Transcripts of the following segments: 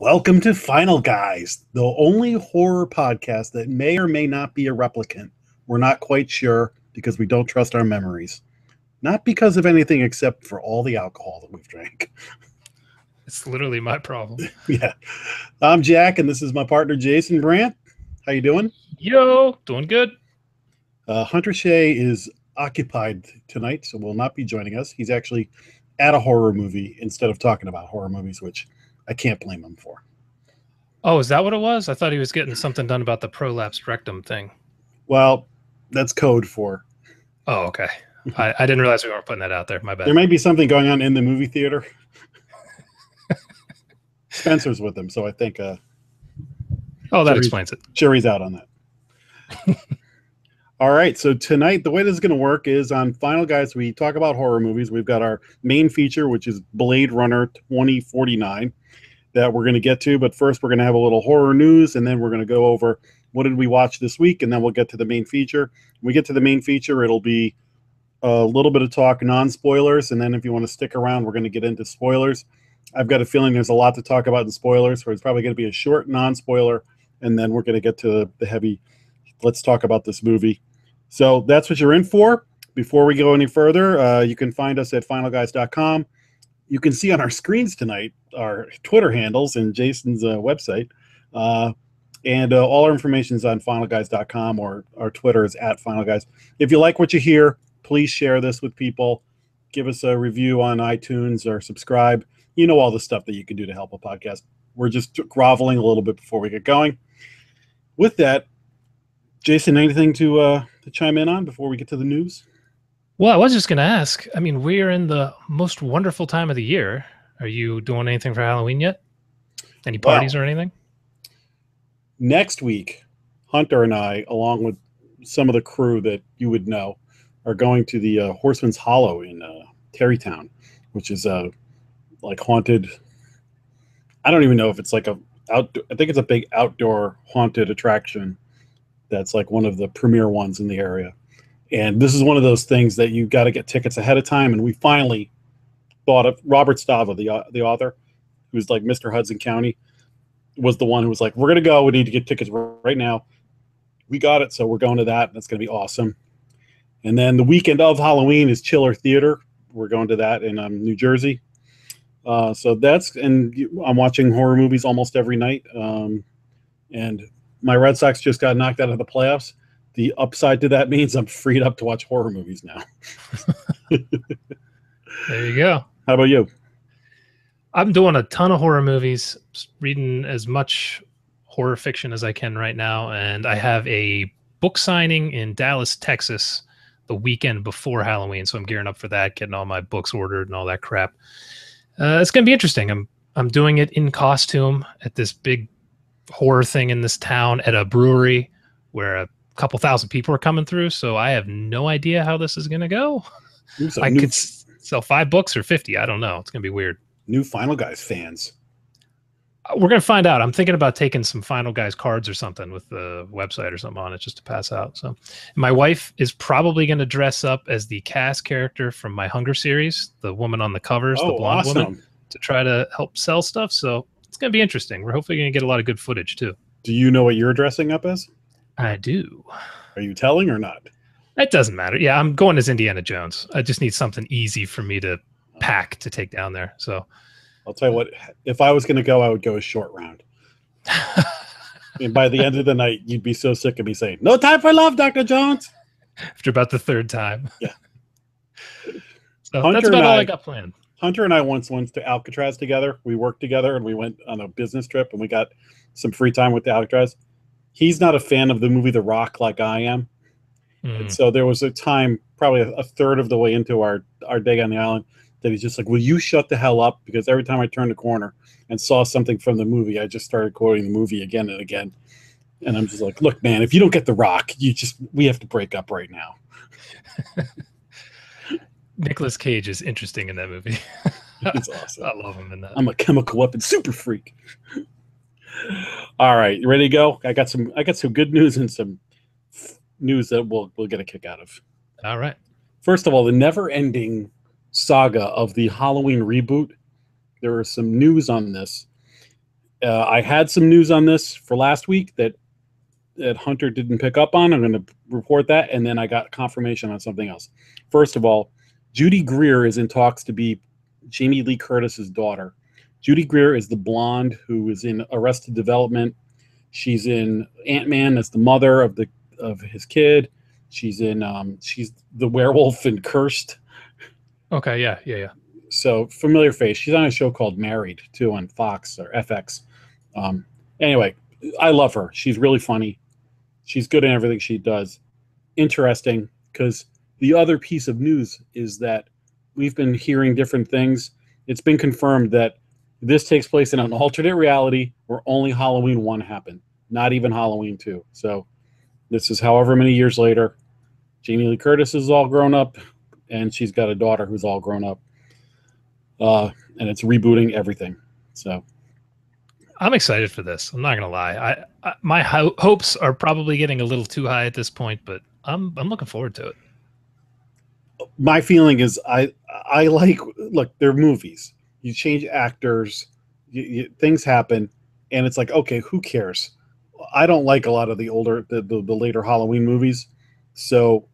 Welcome to Final Guys, the only horror podcast that may or may not be a replicant. We're not quite sure because we don't trust our memories. Not because of anything except for all the alcohol that we've drank. It's literally my problem. Yeah. I'm Jack, and this is my partner, Jason Brant. How you doing? Yo, doing good. Hunter Shea is occupied tonight, so will not be joining us. He's actually at a horror movie instead of talking about horror movies, which I can't blame him for. Oh, is that what it was? I thought he was getting something done about the prolapsed rectum thing. Well, that's code for. Oh, okay. I didn't realize we weren't putting that out there. My bad. There may be something going on in the movie theater. Spencer's with him, so I think. Oh, that explains it. Jury's out on that. All right, so tonight, the way this is going to work is on Final Guys, we talk about horror movies. We've got our main feature, which is Blade Runner 2049, that we're going to get to. But first, we're going to have a little horror news, and then we're going to go over what did we watch this week, and then we'll get to the main feature. When we get to the main feature, it'll be a little bit of talk, non-spoilers, and then if you want to stick around, we're going to get into spoilers. I've got a feeling there's a lot to talk about in spoilers, so it's probably going to be a short non-spoiler, and then we're going to get to the heavy, let's talk about this movie. So that's what you're in for. Before we go any further, you can find us at finalguys.com. You can see on our screens tonight our Twitter handles and Jason's website. And all our information is on finalguys.com, or our Twitter is at finalguys. If you like what you hear, please share this with people. Give us a review on iTunes or subscribe. You know all the stuff that you can do to help a podcast. We're just groveling a little bit before we get going. With that, Jason, anything to chime in on before we get to the news? Well, I was just going to ask. I mean, we're in the most wonderful time of the year. Are you doing anything for Halloween yet? Any parties or anything? Next week, Hunter and I, along with some of the crew that you would know, are going to the Horseman's Hollow in Terrytown, which is like haunted. I don't even know if it's like I think it's a big outdoor haunted attraction. That's like one of the premier ones in the area. And this is one of those things that you got to get tickets ahead of time. And we finally thought of Robert Stava, the author, who's like Mr. Hudson County, was the one who was like, we're going to go. We need to get tickets right now. We got it. So we're going to that. That's going to be awesome. And then the weekend of Halloween is Chiller Theater. We're going to that in New Jersey. So I'm watching horror movies almost every night. And my Red Sox just got knocked out of the playoffs. The upside to that means I'm freed up to watch horror movies now. There you go. How about you? I'm doing a ton of horror movies, reading as much horror fiction as I can right now. And I have a book signing in Dallas, Texas, the weekend before Halloween. So I'm gearing up for that, getting all my books ordered and all that crap. It's going to be interesting. I'm doing it in costume at this big horror thing in this town at a brewery where a couple thousand people are coming through. So I have no idea how this is going to go. I could sell 5 books or 50. I don't know. It's going to be weird. New Final Guys fans. We're going to find out. I'm thinking about taking some Final Guys cards or something with the website or something on it just to pass out. So my wife is probably going to dress up as the Cass character from my Hunger series, the woman on the covers, the blonde woman, to try to help sell stuff. So it's going to be interesting. We're hopefully going to get a lot of good footage too. Do you know what you're dressing up as? I do. Are you telling or not? It doesn't matter. Yeah, I'm going as Indiana Jones. I just need something easy for me to pack to take down there. So I'll tell you what, if I was going to go, I would go a short round. And by the end of the night, you'd be so sick of me saying, "No time for love, Dr. Jones." After about the 3rd time. Yeah. So that's about all I got planned. Hunter and I once went to Alcatraz together. We worked together and we went on a business trip and we got some free time with the Alcatraz. He's not a fan of the movie The Rock like I am. And so there was a time, probably a third of the way into our day on the island, that he's just like, will you shut the hell up? Because every time I turned a corner and saw something from the movie, I just started quoting the movie again and again. And I'm just like, look, man, if you don't get The Rock, we have to break up right now. Nicolas Cage is interesting in that movie. It's awesome. I love him in that. I'm a chemical weapon super freak. All right, you ready to go? I got some good news and some news that we'll get a kick out of. All right. First of all, the never-ending saga of the Halloween reboot. There was some news on this, I had some news on this for last week that Hunter didn't pick up on. I'm going to report that, and then I got confirmation on something else. First of all, Judy Greer is in talks to be Jamie Lee Curtis's daughter. Judy Greer is the blonde who is in Arrested Development. She's in Ant-Man as the mother of his kid. She's in she's the werewolf in Cursed. Okay, yeah. So familiar face. She's on a show called Married too on Fox or FX. Anyway, I love her. She's really funny. She's good in everything she does. Interesting, because the other piece of news is that we've been hearing different things. It's been confirmed that this takes place in an alternate reality where only Halloween 1 happened, not even Halloween 2. So this is however many years later. Jamie Lee Curtis is all grown up, and she's got a daughter who's all grown up. And it's rebooting everything. So I'm excited for this. I'm not gonna lie. My hopes are probably getting a little too high at this point, but I'm looking forward to it. My feeling is I like, look, they're movies. You change actors, things happen, and it's like, okay, who cares? I don't like a lot of the later Halloween movies. So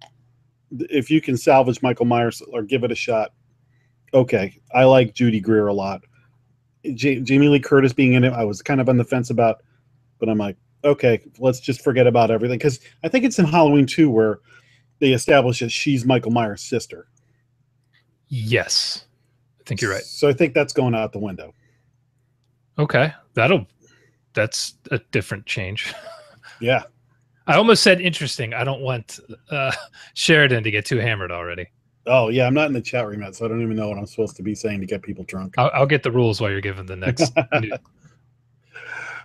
if you can salvage Michael Myers or give it a shot, okay. I like Judy Greer a lot. Jamie Lee Curtis being in it, I was kind of on the fence about, but I'm like, okay, let's just forget about everything. Because I think it's in Halloween 2 where they establish that she's Michael Myers' sister. Yes, I think you're right. So I think that's going out the window. Okay, that's a different change. Yeah. I almost said interesting. I don't want Sheridan to get too hammered already. Oh, yeah, I'm not in the chat room yet, so I don't even know what I'm supposed to be saying to get people drunk. I'll get the rules while you're giving the next.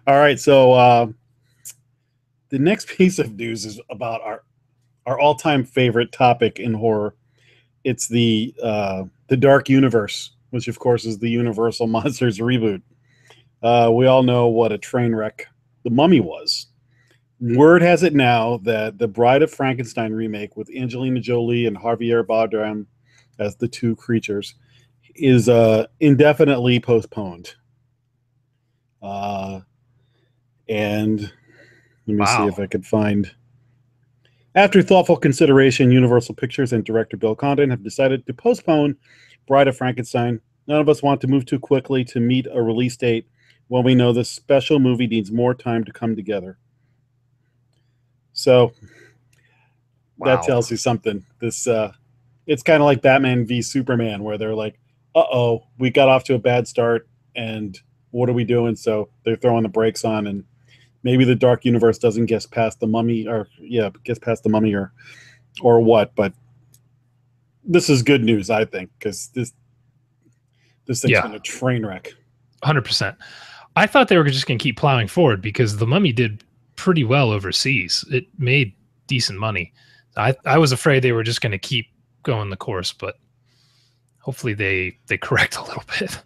All right, so the next piece of news is about our all-time favorite topic in horror. It's the Dark Universe, which of course is the Universal Monsters reboot. We all know what a train wreck The Mummy was. Word has it now that the Bride of Frankenstein remake with Angelina Jolie and Javier Bardem as the two creatures is indefinitely postponed. And let me see if I could find. After thoughtful consideration, Universal Pictures and director Bill Condon have decided to postpone Bride of Frankenstein. None of us want to move too quickly to meet a release date when we know this special movie needs more time to come together. So that tells you something. This it's kind of like Batman v Superman, where they're like, "Uh-oh, we got off to a bad start, and what are we doing?" So they're throwing the brakes on, and maybe the Dark Universe doesn't get past the Mummy, or what. But this is good news, I think, because this thing's been a train wreck. 100%. I thought they were just going to keep plowing forward because the Mummy did pretty well overseas. It made decent money. I was afraid they were just going to keep going the course, but hopefully they correct a little bit.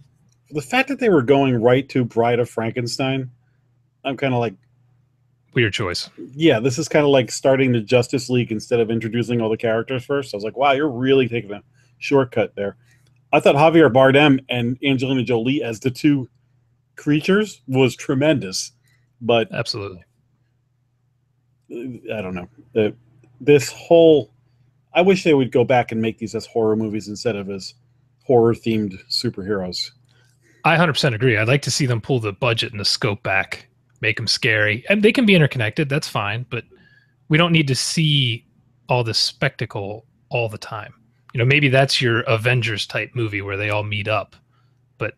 The fact that they were going right to Bride of Frankenstein, I'm kind of like, weird choice. Yeah, this is kind of like starting the Justice League instead of introducing all the characters first. I was like, wow, you're really taking a shortcut there. I thought Javier Bardem and Angelina Jolie as the two creatures was tremendous, but absolutely, I don't know. This whole, I wish they would go back and make these as horror movies instead of as horror-themed superheroes. I 100% agree. I'd like to see them pull the budget and the scope back, make them scary, and they can be interconnected. That's fine, but we don't need to see all this spectacle all the time. You know, maybe that's your Avengers type movie where they all meet up, but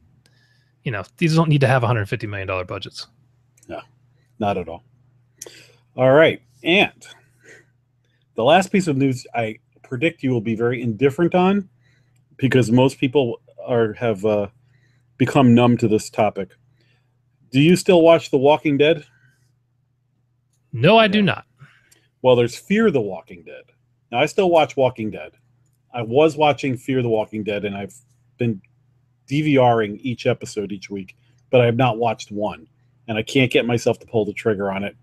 you know, these don't need to have $150 million budgets. No, not at all. All right, and the last piece of news I predict you will be very indifferent on, because most people have become numb to this topic. Do you still watch The Walking Dead? No, I do not. Well, there's Fear the Walking Dead. Now, I still watch Walking Dead. I was watching Fear the Walking Dead, and I've been DVRing each episode each week, but I have not watched one, and I can't get myself to pull the trigger on it.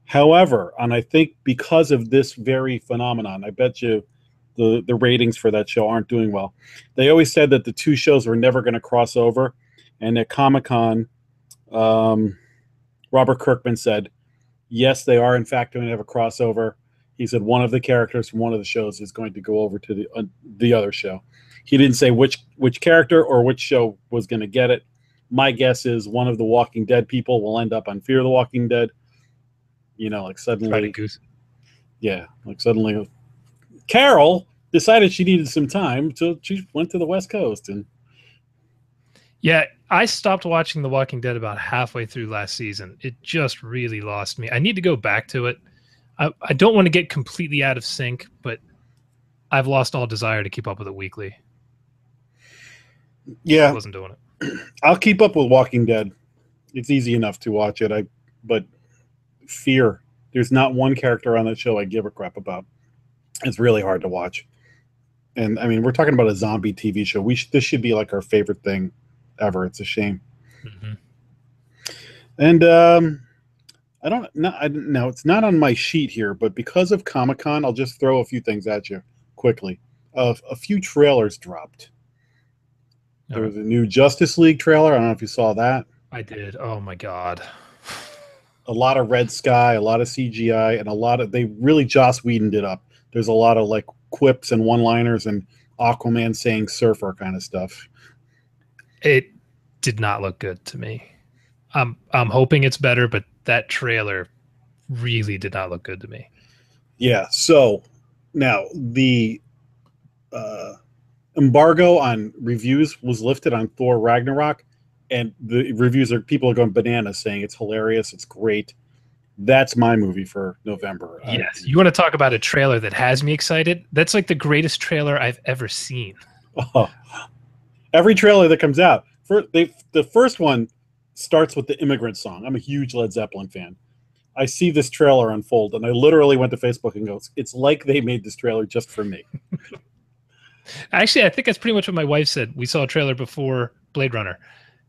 However, and I think because of this very phenomenon, I bet you the ratings for that show aren't doing well. They always said that the two shows were never going to cross over, and at Comic-Con, Robert Kirkman said, yes, they are in fact going to have a crossover. He said one of the characters from one of the shows is going to go over to the other show. He didn't say which character or which show was going to get it. My guess is one of the Walking Dead people will end up on Fear the Walking Dead. You know, like suddenly, yeah, like suddenly, Carol decided she needed some time, so she went to the West Coast. And yeah, I stopped watching The Walking Dead about halfway through last season. It just really lost me. I need to go back to it. I don't want to get completely out of sync, but I've lost all desire to keep up with it weekly. Yeah, I wasn't doing it. I'll keep up with Walking Dead. It's easy enough to watch it. But Fear, there's not one character on that show I give a crap about. It's really hard to watch. And I mean, we're talking about a zombie TV show. This should be like our favorite thing ever. It's a shame. Mm-hmm. And no, it's not on my sheet here, but because of Comic-Con, I'll just throw a few things at you quickly. A few trailers dropped. There was a new Justice League trailer. I don't know if you saw that. I did. Oh my God. A lot of red sky, a lot of CGI, and they really Joss Whedoned it up. There's a lot of like quips and one-liners and Aquaman saying surfer kind of stuff. It did not look good to me. I'm hoping it's better, but that trailer really did not look good to me. Yeah. So now the embargo on reviews was lifted on Thor Ragnarok, and the people are going bananas saying it's hilarious, it's great. That's my movie for November. Yes. You want to talk about a trailer that has me excited? That's like the greatest trailer I've ever seen. Oh, every trailer that comes out, the first one starts with the Immigrant Song. I'm a huge Led Zeppelin fan. I see this trailer unfold, and I literally went to Facebook and goes, it's like they made this trailer just for me. Actually, I think that's pretty much what my wife said. We saw a trailer before Blade Runner,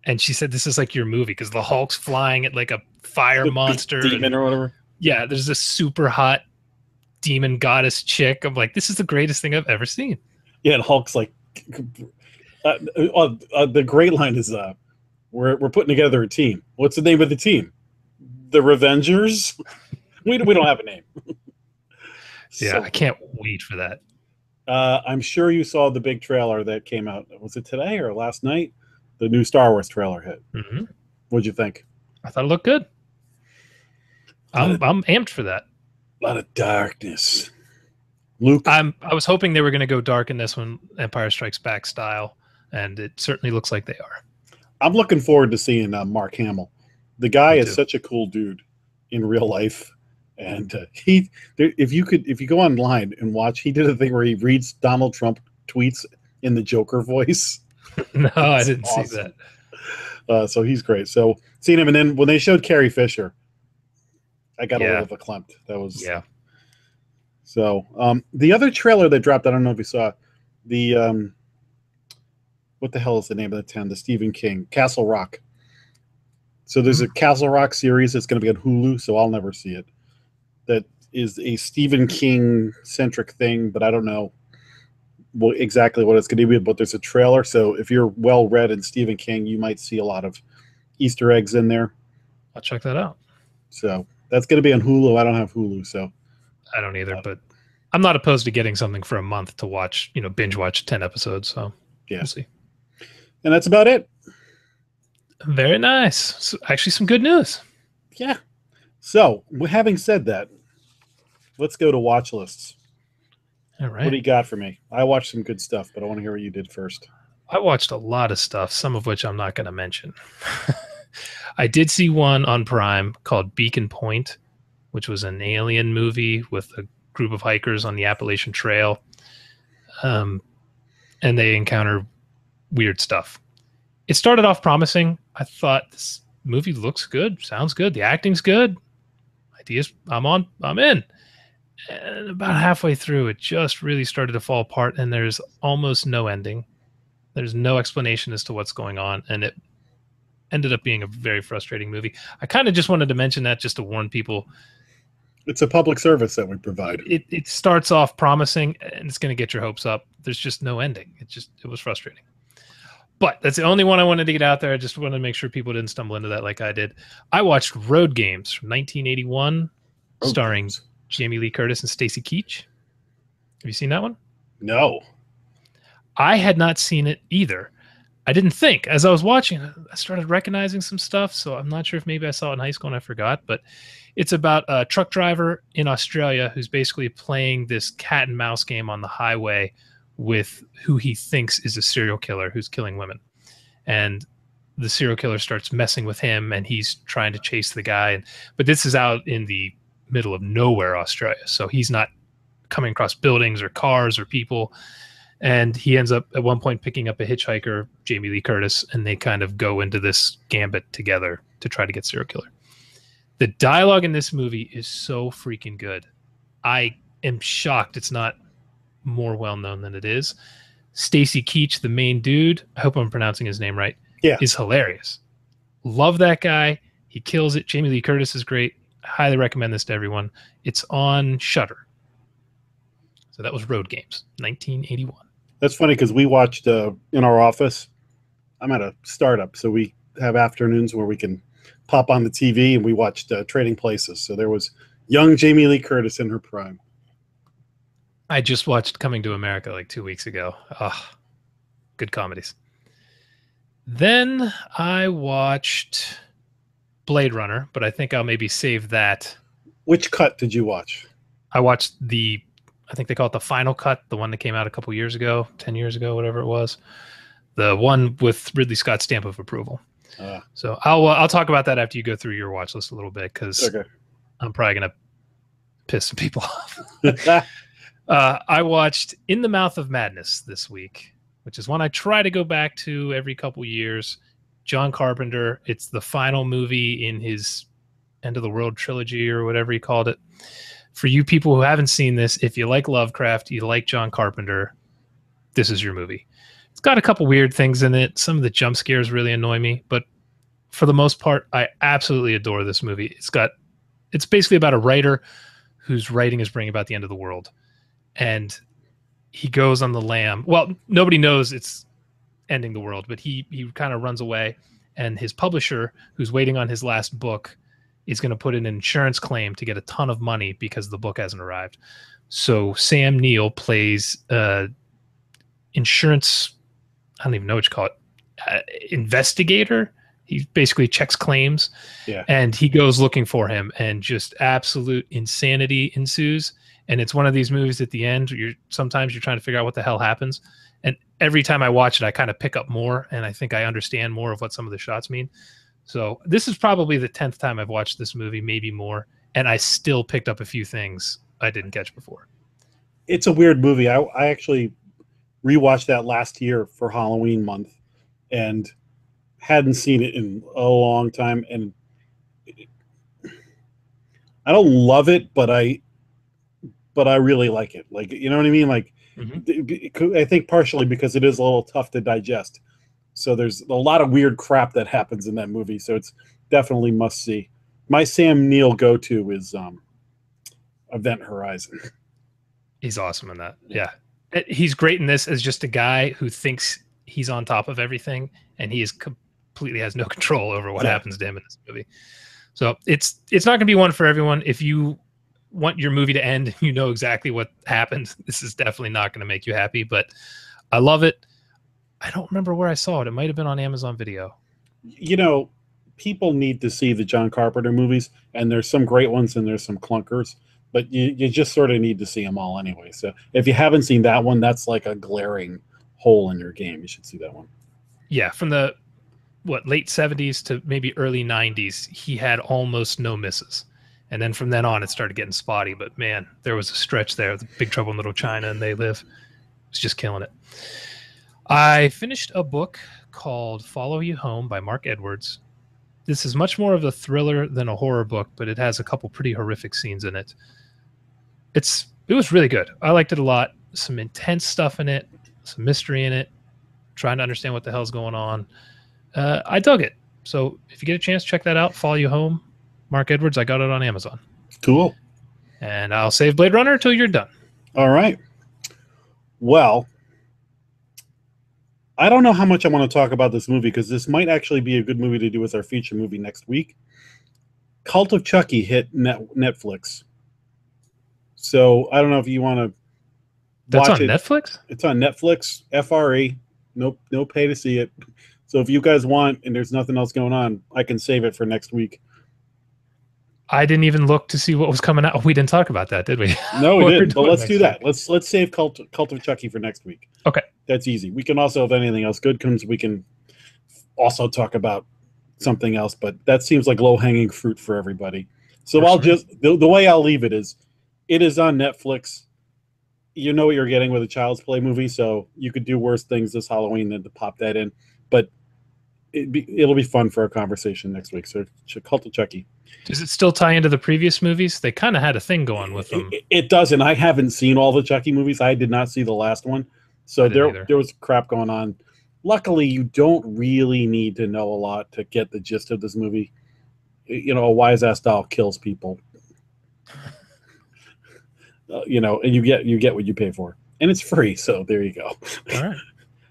and she said, this is like your movie because the Hulk's flying at like a fire monster. Demon or whatever. Yeah, there's this super hot demon goddess chick. I'm like, this is the greatest thing I've ever seen. Yeah, and Hulk's like, the great line is, we're putting together a team. What's the name of the team? The Revengers? we don't have a name. Yeah, so, I can't wait for that. I'm sure you saw the big trailer that came out. Was it today or last night? The new Star Wars trailer hit. Mm-hmm. What'd you think? I thought it looked good. I'm amped for that. A lot of darkness. Luke. I was hoping they were going to go dark in this one, Empire Strikes Back style, and it certainly looks like they are. I'm looking forward to seeing Mark Hamill. The guy is such a cool dude in real life. And if you go online and watch, he did a thing where he reads Donald Trump tweets in the Joker voice. No, I didn't see that. So he's great. So seeing him, and then when they showed Carrie Fisher, I got a little verklempt. That was So the other trailer that dropped, I don't know if you saw the what the hell is the name of the town? The Stephen King Castle Rock. So there's a Castle Rock series that's going to be on Hulu, so I'll never see it. That is a Stephen King centric thing, but I don't know exactly what it's going to be. But there's a trailer, so if you're well read in Stephen King, you might see a lot of Easter eggs in there. I'll check that out. So that's going to be on Hulu. I don't have Hulu, so I don't either. But I'm not opposed to getting something for a month to watch. Binge watch 10 episodes. So yeah, we'll see. And that's about it. Very nice. So actually, some good news. Yeah. So having said that, let's go to watch lists. All right. What do you got for me? I watched some good stuff, but I want to hear what you did first. I watched a lot of stuff, some of which I'm not going to mention. I did see one on Prime called Beacon Point, which was an alien movie with a group of hikers on the Appalachian Trail. And they encounter weird stuff. It started off promising. I thought this movie looks good, sounds good, the acting's good. Ideas, I'm in. And about halfway through, it just really started to fall apart, and there's almost no ending. There's no explanation as to what's going on, and it ended up being a very frustrating movie. I kind of just wanted to mention that just to warn people. It's a public service that we provide. It starts off promising, and it's going to get your hopes up. There's just no ending. It was frustrating. But that's the only one I wanted to get out there. I just wanted to make sure people didn't stumble into that like I did. I watched Road Games from 1981, starring Jamie Lee Curtis and Stacy Keach. Have you seen that one? No. I had not seen it either. I didn't think. As I was watching, I started recognizing some stuff, so I'm not sure if maybe I saw it in high school and I forgot, but it's about a truck driver in Australia who's basically playing this cat and mouse game on the highway with who he thinks is a serial killer who's killing women. And the serial killer starts messing with him, and he's trying to chase the guy. But this is out in the middle of nowhere, Australia, so he's not coming across buildings or cars or people. And he ends up at one point picking up a hitchhiker, Jamie Lee Curtis, and they kind of go into this gambit together to try to get serial killer. The dialogue in this movie is so freaking good. I am shocked it's not more well known than it is. Stacy Keach, the main dude, I hope I'm pronouncing his name right, is hilarious. Love that guy. He kills it. Jamie Lee Curtis is great. I highly recommend this to everyone. It's on Shudder. So that was Road Games, 1981. That's funny because we watched in our office. I'm at a startup, so we have afternoons where we can pop on the TV, and we watched Trading Places. So there was young Jamie Lee Curtis in her prime. I just watched Coming to America like 2 weeks ago. Oh, good comedies. Then I watched Blade Runner, but I think I'll maybe save that. Which cut did you watch? I watched I think they call it the final cut, the one that came out a couple years ago, 10 years ago, whatever it was. The one with Ridley Scott's stamp of approval. So I'll talk about that after you go through your watch list a little bit, because I'm probably going to piss some people off. I watched In the Mouth of Madness this week, which is one I try to go back to every couple years. John Carpenter. It's the final movie in his End of the World trilogy or whatever he called it. For you people who haven't seen this, if you like Lovecraft, you like John Carpenter, this is your movie. It's got a couple weird things in it. Some of the jump scares really annoy me, but for the most part, I absolutely adore this movie. It's basically about a writer whose writing is bringing about the end of the world. And he goes on the lam. Well, nobody knows it's ending the world, but he kind of runs away. And his publisher, who's waiting on his last book, is going to put in an insurance claim to get a ton of money because the book hasn't arrived. So Sam Neill plays insurance, I don't even know what you call it, investigator. He basically checks claims, and he goes looking for him, and just absolute insanity ensues. And it's one of these movies at the end, sometimes you're trying to figure out what the hell happens. And every time I watch it, I kind of pick up more, and I think I understand more of what some of the shots mean. So this is probably the 10th time I've watched this movie, maybe more, and I still picked up a few things I didn't catch before. It's a weird movie. I actually rewatched that last year for Halloween month and hadn't seen it in a long time. And I don't love it, but I really like it. Like, you know what I mean? Like, I think partially because it is a little tough to digest. So there's a lot of weird crap that happens in that movie. So it's definitely must see. My Sam Neill go-to is Event Horizon. He's awesome in that. Yeah. He's great in this as just a guy who thinks he's on top of everything, and he is completely has no control over what happens to him in this movie. So it's not going to be one for everyone. If you want your movie to end, you know exactly what happened, this is definitely not going to make you happy, but I love it. I don't remember where I saw it. It might have been on Amazon Video. You know, people need to see the John Carpenter movies, and there's some great ones and there's some clunkers, but you just sort of need to see them all anyway. So if you haven't seen that one, that's like a glaring hole in your game. You should see that one. Yeah, from the late 70s to maybe early 90s, he had almost no misses. And then from then on, it started getting spotty. But man, there was a stretch there, the Big Trouble in Little China and They Live. It was just killing it. I finished a book called Follow You Home by Mark Edwards. This is much more of a thriller than a horror book, but it has a couple pretty horrific scenes in it. It was really good. I liked it a lot. Some intense stuff in it, some mystery in it, trying to understand what the hell's going on. I dug it. So if you get a chance, check that out. Follow You Home, Mark Edwards. I got it on Amazon. Cool. And I'll save Blade Runner until you're done. All right. Well, I don't know how much I want to talk about this movie because this might actually be a good movie to do as our feature movie next week. Cult of Chucky hit Netflix. So I don't know if you want to That's watch on it. Netflix? It's on Netflix, FRE. Nope, no pay to see it. So if you guys want and there's nothing else going on, I can save it for next week. I didn't even look to see what was coming out. We didn't talk about that, did we? No, we What we're didn't. But doing let's next do that. week. Let's save Cult of Chucky for next week. Okay. That's easy. We can also, if anything else good comes, we can also talk about something else. But that seems like low hanging fruit for everybody. So Works I'll for me. just the way I'll leave it is on Netflix. You know what you're getting with a Child's Play movie, so you could do worse things this Halloween than to pop that in. But it'll be fun for our conversation next week. So Cult of Chucky. Does it still tie into the previous movies? They kind of had a thing going with them. It does, and I haven't seen all the Chucky movies. I did not see the last one, so I didn't either. there was crap going on. Luckily, you don't really need to know a lot to get the gist of this movie. You know, a wise ass doll kills people. You know, and you get what you pay for, and it's free. So there you go. All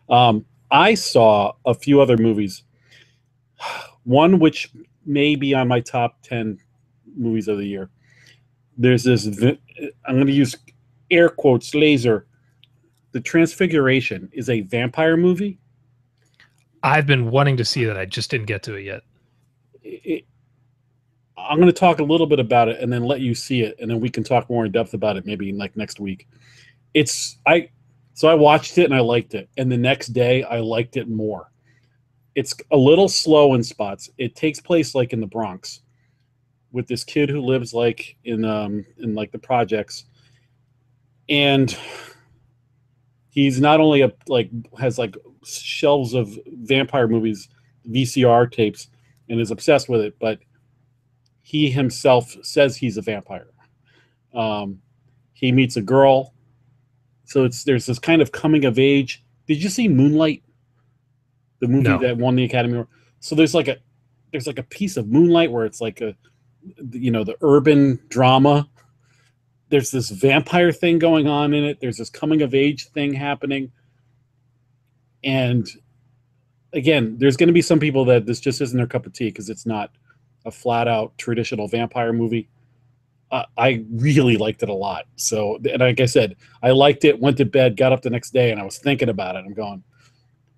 right. I saw a few other movies. One which may be on my top 10 movies of the year. There's this. I'm going to use air quotes laser. The Transfiguration is a vampire movie. I've been wanting to see that. I just didn't get to it yet. I'm going to talk a little bit about it and then let you see it, and then we can talk more in depth about it maybe like next week. So I watched it and I liked it, and the next day I liked it more. It's a little slow in spots. It takes place like in the Bronx with this kid who lives like in like the projects, and he's not only has like shelves of vampire movies, VCR tapes, and is obsessed with it, but he himself says he's a vampire. He meets a girl, so there's this kind of coming of age. Did you see Moonlight, the movie that won the Academy Award? So there's like a piece of Moonlight where it's like the urban drama. There's this vampire thing going on in it. There's this coming of age thing happening. And again, there's going to be some people that this just isn't their cup of tea because it's not a flat out traditional vampire movie. I really liked it a lot. So, and like I said, I liked it, went to bed, got up the next day, and I was thinking about it. I'm going,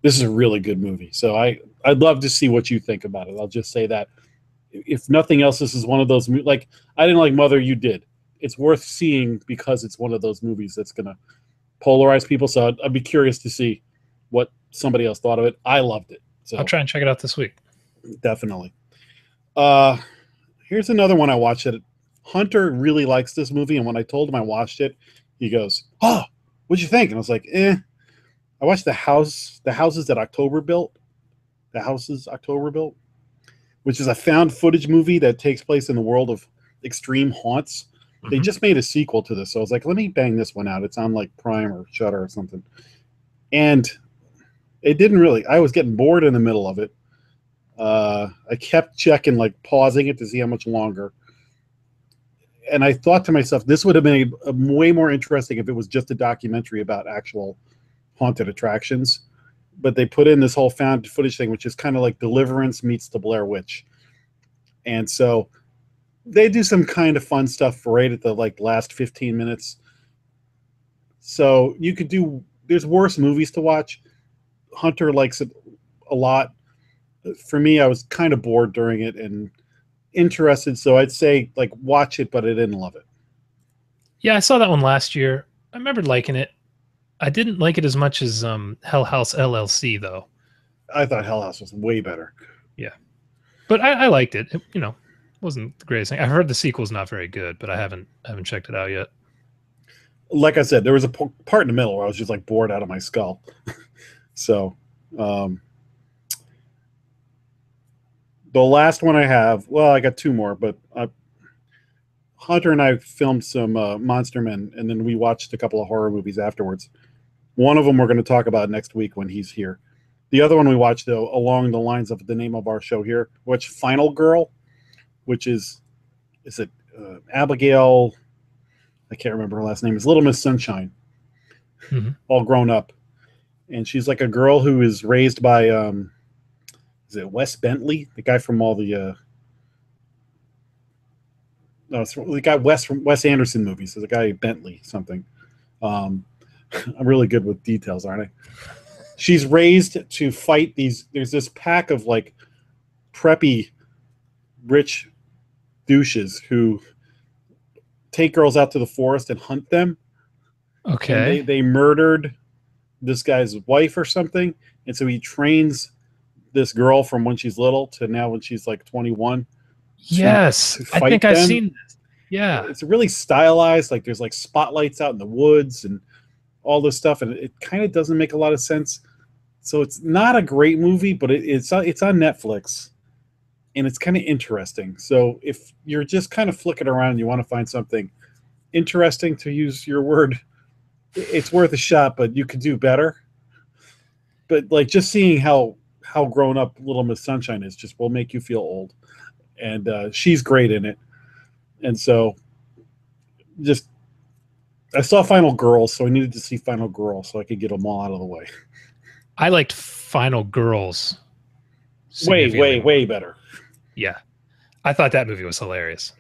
this is a really good movie. So I'd love to see what you think about it. I'll just say that. If nothing else, this is one of those, like, I didn't like Mother, you did. It's worth seeing because it's one of those movies that's going to polarize people. So I'd be curious to see what somebody else thought of it. I loved it. So I'll try and check it out this week. Definitely. Here's another one I watched. Hunter really likes this movie, and when I told him I watched it, he goes, "Oh, what'd you think?" And I was like, "Eh." I watched the houses that October built. The houses October built, which is a found footage movie that takes place in the world of extreme haunts. Mm-hmm. They just made a sequel to this, so I was like, "Let me bang this one out." It's on like Prime or Shudder or something, and it didn't really. I was getting bored in the middle of it. I kept checking, like pausing it to see how much longer. And I thought to myself, this would have been way more interesting if it was just a documentary about actual haunted attractions. But they put in this whole found footage thing, which is kind of like Deliverance meets the Blair Witch. And so they do some kind of fun stuff right at the like last 15 minutes. So you could there's worse movies to watch. Hunter likes it a lot. For me, I was kind of bored during it and interested, so I'd say like watch it, but I didn't love it. Yeah, I saw that one last year. I remember liking it. I didn't like it as much as Hell House LLC though. I thought Hell House was way better. Yeah, but I liked it. It wasn't the greatest thing. I heard the sequel's not very good, but I haven't checked it out yet. Like I said, there was a part in the middle where I was just like bored out of my skull. So the last one I have, well, I got two more, but Hunter and I filmed some Monster Men, and then we watched a couple of horror movies afterwards. One of them we're going to talk about next week when he's here. The other one we watched, though, along the lines of the name of our show here, which Final Girl, which is it Abigail? I can't remember her last name. It's Little Miss Sunshine, all grown up. and she's like a girl who is raised by is it Wes Bentley, the guy from all the no, it's the guy Wes from Wes Anderson movies. So the guy Bentley something. Um, I'm really good with details, aren't I? She's raised to fight these. There's this pack of like preppy, rich douches who take girls out to the forest and hunt them. And Okay. they murdered this guy's wife or something, and so he trains this girl from when she's little to now when she's like 21 Yes, to I fight think I've them. seen this. Yeah. It's really stylized. Like there's like spotlights out in the woods and all this stuff, and it kind of doesn't make a lot of sense. So it's not a great movie, but it's on Netflix, and it's kind of interesting. So if you're just kind of flicking around and you want to find something interesting, to use your word, it's worth a shot. But you could do better. But like just seeing how grown up Little Miss Sunshine is just will make you feel old, and she's great in it. And so just I saw Final Girls, so I needed to see Final Girl so I could get them all out of the way. I liked Final Girls Way, significantly more. way better. Yeah. I thought that movie was hilarious.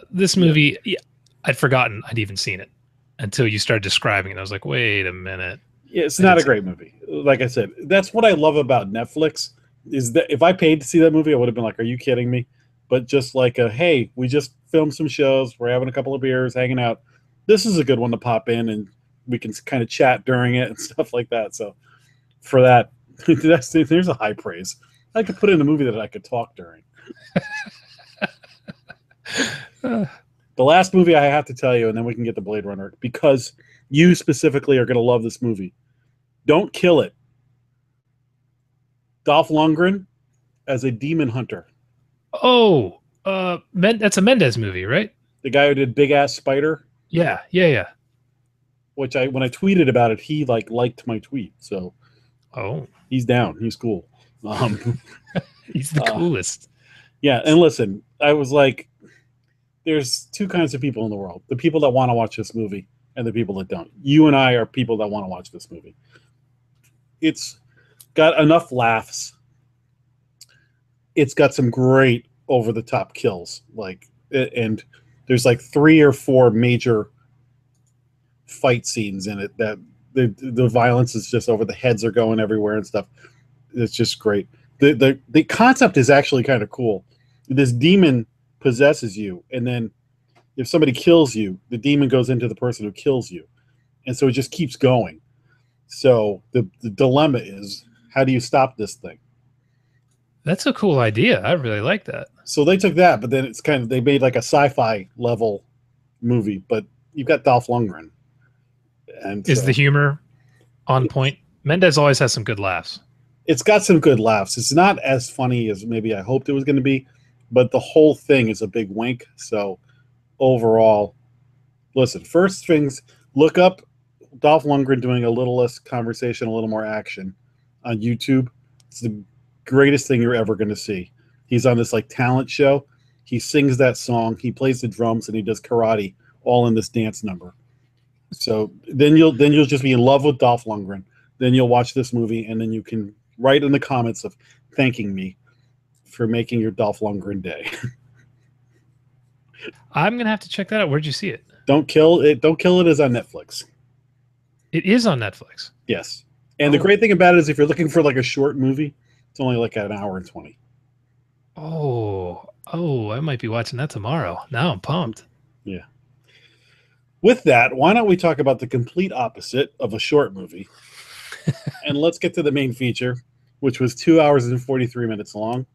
This movie, yeah, I'd forgotten I'd even seen it until you started describing it. I was like, wait a minute. Yeah, it's not a great movie. Like I said, that's what I love about Netflix is that if I paid to see that movie, I would have been like, are you kidding me? But just like hey, we just filmed some shows. We're having a couple of beers, hanging out. This is a good one to pop in, and we can kind of chat during it and stuff like that. So for that, there's a high praise. I could put in a movie that I could talk during. The last movie I have to tell you, and then we can get to Blade Runner, because you specifically are going to love this movie. Don't Kill It. Dolph Lundgren as a demon hunter. Oh, that's a Mendez movie, right? The guy who did Big Ass Spider. Yeah, yeah, yeah. Which when I tweeted about it, he liked my tweet. So he's down. He's cool. He's the coolest. Yeah, and listen, I was like, there's two kinds of people in the world: the people that want to watch this movie and the people that don't. You and I are people that want to watch this movie. It's got enough laughs. It's got some great over-the-top kills, and there's like 3 or 4 major fight scenes in it that the violence is just over, the heads are going everywhere and stuff. It's just great. The concept is actually kind of cool. This demon possesses you, and then if somebody kills you, the demon goes into the person who kills you, and so it just keeps going. So the dilemma is, how do you stop this thing? That's a cool idea. I really like that. So they took that, but then it's kind of, they made like a sci-fi level movie, but you've got Dolph Lundgren. And is the humor on point? Mendez always has some good laughs. It's got some good laughs. It's not as funny as maybe I hoped it was going to be, but the whole thing is a big wink. So overall, listen, first things, look up Dolph Lundgren doing a little less conversation, a little more action on YouTube. It's the greatest thing you're ever going to see. He's on this like talent show. He sings that song. He plays the drums and he does karate all in this dance number. So then you'll just be in love with Dolph Lundgren. Then you'll watch this movie, and then you can write in the comments of thanking me for making your Dolph Lundgren day. I'm gonna have to check that out. Where'd you see it? Don't Kill It. Don't Kill It is on Netflix. It is on Netflix. Yes, and the great thing about it is if you're looking for like a short movie, it's only like an hour and 20. Oh, I might be watching that tomorrow. Now I'm pumped. Yeah. With that, why don't we talk about the complete opposite of a short movie? And let's get to the main feature, which was 2 hours and 43 minutes long.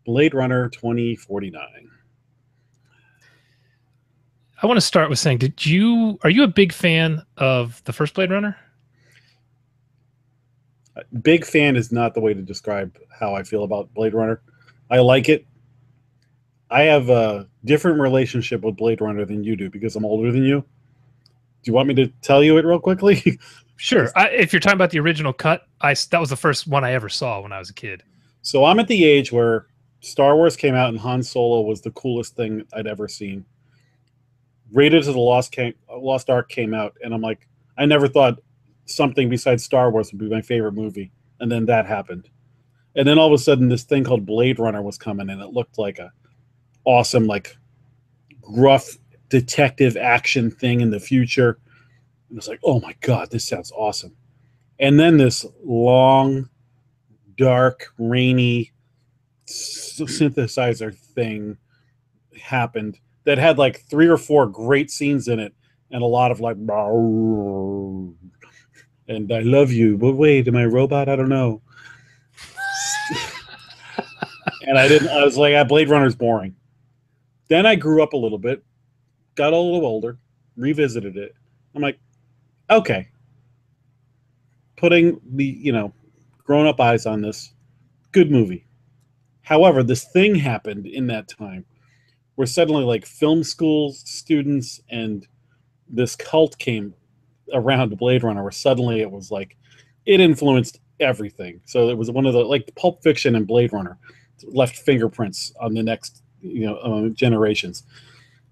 Blade Runner 2049. I want to start with saying, are you a big fan of the first Blade Runner? Big fan is not the way to describe how I feel about Blade Runner. I like it. I have a different relationship with Blade Runner than you do because I'm older than you. Do you want me to tell you it real quickly? Sure. If you're talking about the original cut, that was the first one I ever saw when I was a kid. So I'm at the age where Star Wars came out and Han Solo was the coolest thing I'd ever seen. Raiders of the Lost Ark came out, and I'm like, I never thought something besides Star Wars would be my favorite movie. And then that happened. And then all of a sudden this thing called Blade Runner was coming, and it looked like a awesome, like gruff detective action thing in the future. It was like, oh my God, this sounds awesome. And then this long, dark, rainy synthesizer thing happened that had like 3 or 4 great scenes in it, and a lot of like, and I love you, but wait, am I a robot? I don't know. And I was like, Blade Runner's boring. Then I grew up a little bit, got a little older, revisited it. I'm like, okay, putting the, grown up eyes on this, good movie. However, this thing happened in that time where suddenly like film school students and this cult came around Blade Runner, where suddenly it was like, it influenced everything. So it was one of the, like, Pulp Fiction and Blade Runner left fingerprints on the next, generations.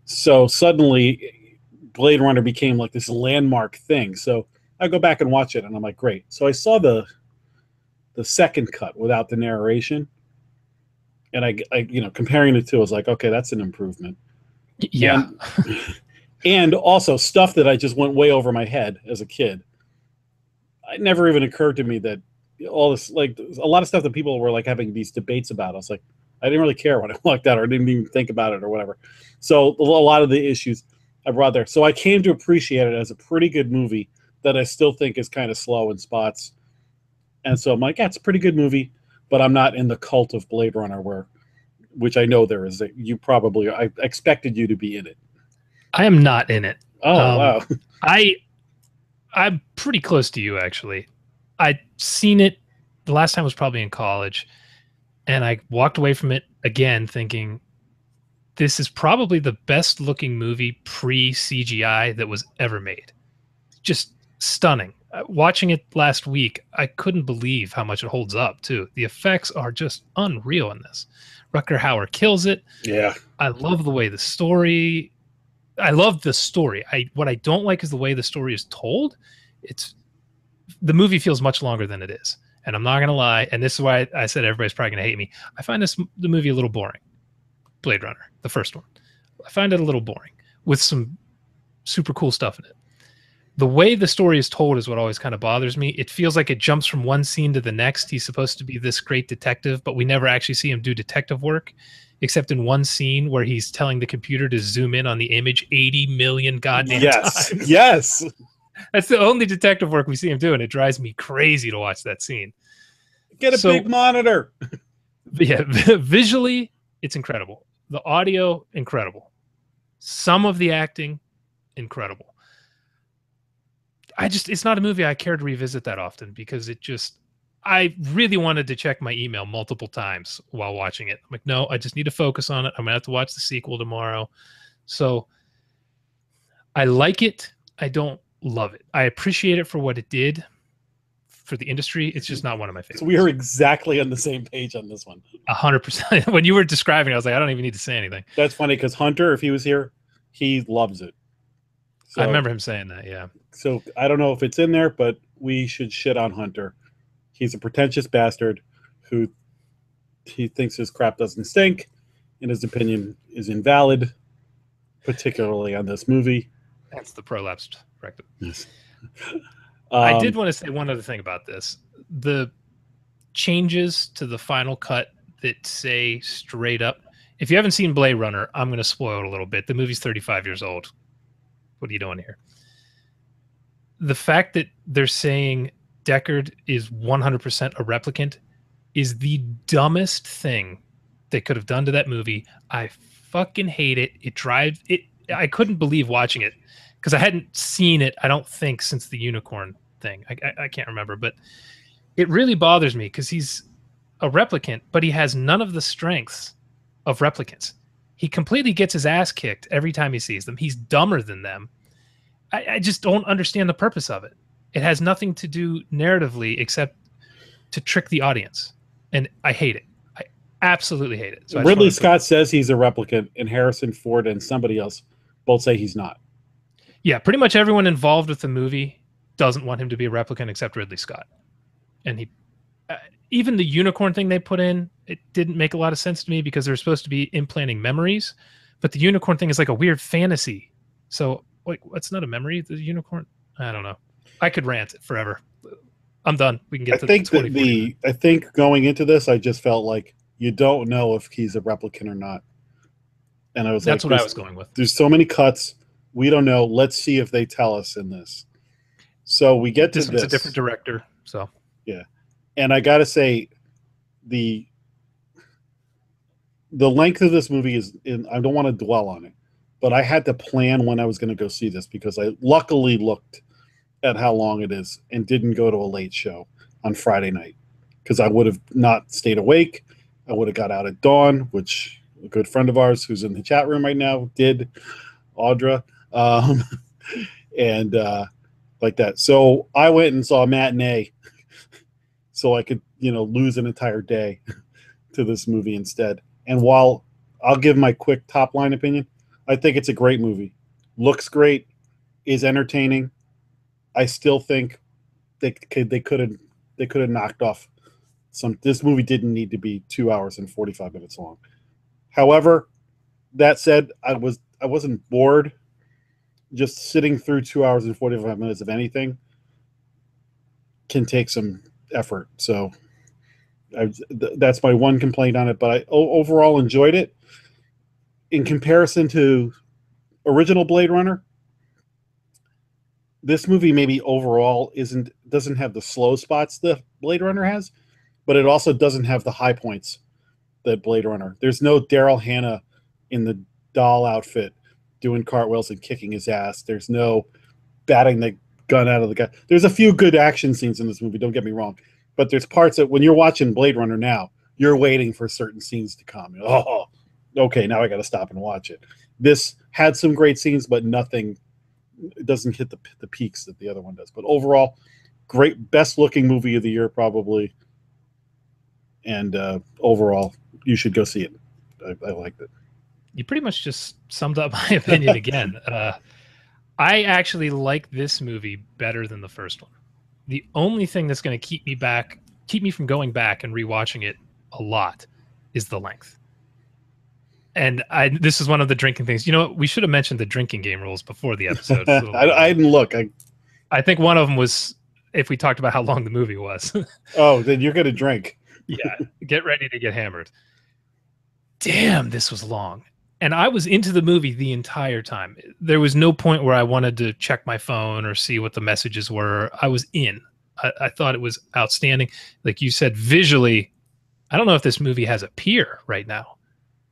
So suddenly Blade Runner became like this landmark thing. So I go back and watch it, and I'm like, great. So I saw the second cut without the narration, and I comparing the two, I was like, okay, that's an improvement. Yeah. And also stuff that I just went way over my head as a kid. It never even occurred to me that all this, like, a lot of stuff that people were like having these debates about, I was like, I didn't really care when I walked out, or I didn't even think about it or whatever. So a lot of the issues I brought there. So I came to appreciate it as a pretty good movie that I still think is kind of slow in spots. And so I'm like, yeah, it's a pretty good movie, but I'm not in the cult of Blade Runner, which I know there is. I expected you to be in it. I am not in it. Oh, wow. I'm pretty close to you, actually. I'd seen it. The last time was probably in college, and I walked away from it again thinking, this is probably the best looking movie pre-CGI that was ever made. Just stunning. Watching it last week, I couldn't believe how much it holds up, too. The effects are just unreal in this. Rutger Hauer kills it. Yeah. I love the way the story... I love the story. What I don't like is the way the story is told. The movie feels much longer than it is. And I'm not going to lie, and this is why I said everybody's probably going to hate me. I find the movie a little boring. Blade Runner, the first one. I find it a little boring with some super cool stuff in it. The way the story is told is what always kind of bothers me. It feels like it jumps from one scene to the next. He's supposed to be this great detective, but we never actually see him do detective work, except in one scene where he's telling the computer to zoom in on the image 80 million goddamn times. Yes. That's the only detective work we see him do, and it drives me crazy to watch that scene. Get a big monitor. Yeah, visually, it's incredible. The audio, incredible. Some of the acting, incredible. It's not a movie I care to revisit that often, because I really wanted to check my email multiple times while watching it. I'm like, no, I just need to focus on it. I'm going to have to watch the sequel tomorrow. So I like it. I don't love it. I appreciate it for what it did for the industry. It's just not one of my favorites. So we are exactly on the same page on this one. 100%. When you were describing it, I was like, I don't even need to say anything. That's funny, because Hunter, if he was here, he loves it. So, I remember him saying that, yeah. So I don't know if it's in there, but we should shit on Hunter. He's a pretentious bastard who he thinks his crap doesn't stink, and his opinion is invalid, particularly on this movie. That's the prolapsed rectum. Yes. I did want to say one other thing about this. The changes to the final cut that say straight up, if you haven't seen Blade Runner, I'm going to spoil it a little bit. The movie's 35 years old. What are you doing here? The fact that they're saying Deckard is 100% a replicant is the dumbest thing they could have done to that movie. I fucking hate it. I couldn't believe watching it, because I hadn't seen it, I don't think, since the unicorn thing. I can't remember, but it really bothers me, because he's a replicant, but he has none of the strengths of replicants. He completely gets his ass kicked every time he sees them. He's dumber than them. I just don't understand the purpose of it. It has nothing to do narratively except to trick the audience. And I hate it. I absolutely hate it. So Ridley Scott says he's a replicant, and Harrison Ford and somebody else both say he's not. Yeah, pretty much everyone involved with the movie doesn't want him to be a replicant except Ridley Scott. And he, even the unicorn thing they put in, it didn't make a lot of sense to me because they're supposed to be implanting memories, but the unicorn thing is like a weird fantasy. So like, what's not a memory? The unicorn? I don't know. I could rant it forever. I'm done. We can get to I think going into this, I just felt like you don't know if he's a replicant or not. And I was that's like, what I was going with. There's so many cuts. We don't know. Let's see if they tell us in this. So we get to this. This is a different director. So yeah. And I got to say, the length of this movie is, I don't want to dwell on it, but I had to plan when I was going to go see this because I luckily looked at how long it is and didn't go to a late show on Friday night because I would have not stayed awake. I would have got out at dawn, which a good friend of ours who's in the chat room right now did, Audra, and like that. So I went and saw a matinee so I could, lose an entire day to this movie instead. And while I'll give my quick top line opinion, I think it's a great movie. Looks great, is entertaining. I still think they could have knocked off some. This movie didn't need to be 2 hours and 45 minutes long. However, that said, I wasn't bored. Just sitting through 2 hours and 45 minutes of anything can take some effort. So that's my one complaint on it. But I overall enjoyed it. In comparison to original Blade Runner, this movie maybe overall doesn't have the slow spots that Blade Runner has, but it also doesn't have the high points that Blade Runner. There's no Daryl Hannah in the doll outfit doing cartwheels and kicking his ass. There's no batting the gun out of the guy. There's a few good action scenes in this movie, don't get me wrong, but there's parts that when you're watching Blade Runner now, you're waiting for certain scenes to come. Oh, okay, now I got to stop and watch it. This had some great scenes, but nothing. It doesn't hit the peaks that the other one does. But overall, great, best looking movie of the year probably. And overall, you should go see it. I liked it. You pretty much just summed up my opinion again. I actually like this movie better than the first one. The only thing that's going to keep me from going back and rewatching it a lot is the length. And this is one of the drinking things. You know what? We should have mentioned the drinking game rules before the episode. I didn't look. I think one of them was if we talked about how long the movie was. Oh, then you're going to drink. Yeah. Get ready to get hammered. Damn, this was long. And I was into the movie the entire time. There was no point where I wanted to check my phone or see what the messages were. I was in. I thought it was outstanding. Like you said, visually, I don't know if this movie has a peer right now.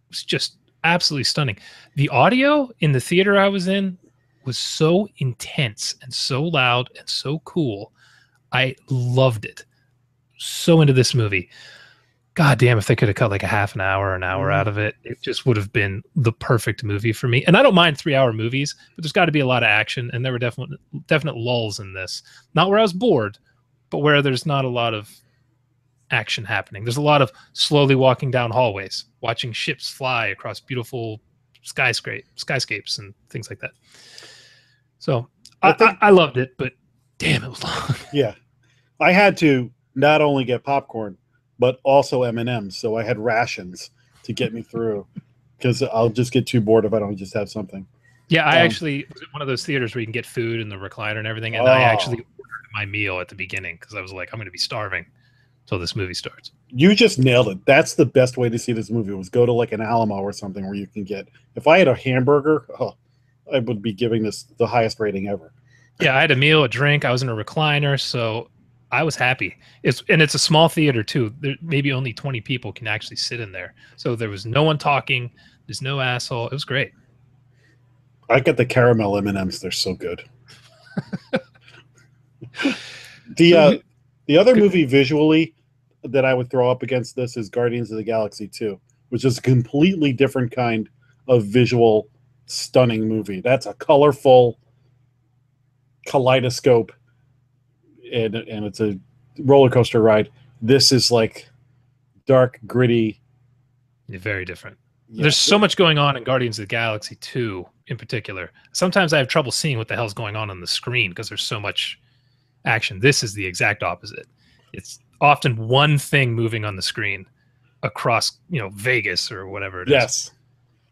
It's just absolutely stunning. The audio in the theater I was in was so intense and so loud and so cool. I loved it. So into this movie. God damn, if they could have cut like a half an hour out of it, it just would have been the perfect movie for me. And I don't mind 3-hour movies, but there's got to be a lot of action. And there were definite lulls in this. Not where I was bored, but where there's not a lot of action happening. There's a lot of slowly walking down hallways, watching ships fly across beautiful skyscapes and things like that. So I loved it, but damn, it was long. Yeah. I had to not only get popcorn, but also M&Ms. So I had rations to get me through because I'll just get too bored if I don't just have something. Yeah, I actually was at one of those theaters where you can get food and the recliner and everything. And I actually ordered my meal at the beginning because I was like, I'm going to be starving until this movie starts. You just nailed it. That's the best way to see this movie was go to like an Alamo or something where you can get, if I had a hamburger, I would be giving this the highest rating ever. Yeah, I had a meal, a drink. I was in a recliner. So I was happy. It's a small theater too. There maybe only 20 people can actually sit in there. So there was no one talking. There's no asshole. It was great. I get the caramel M&Ms. They're so good. The other movie visually that I would throw up against this is Guardians of the Galaxy 2, which is a completely different kind of visual, stunning movie. That's a colorful kaleidoscope, and it's a roller coaster ride. This is like dark, gritty. Very different. Yeah. There's so much going on in Guardians of the Galaxy 2 in particular. Sometimes I have trouble seeing what the hell's going on the screen because there's so much action. This is the exact opposite. It's often one thing moving on the screen across, Vegas or whatever it is. Yes.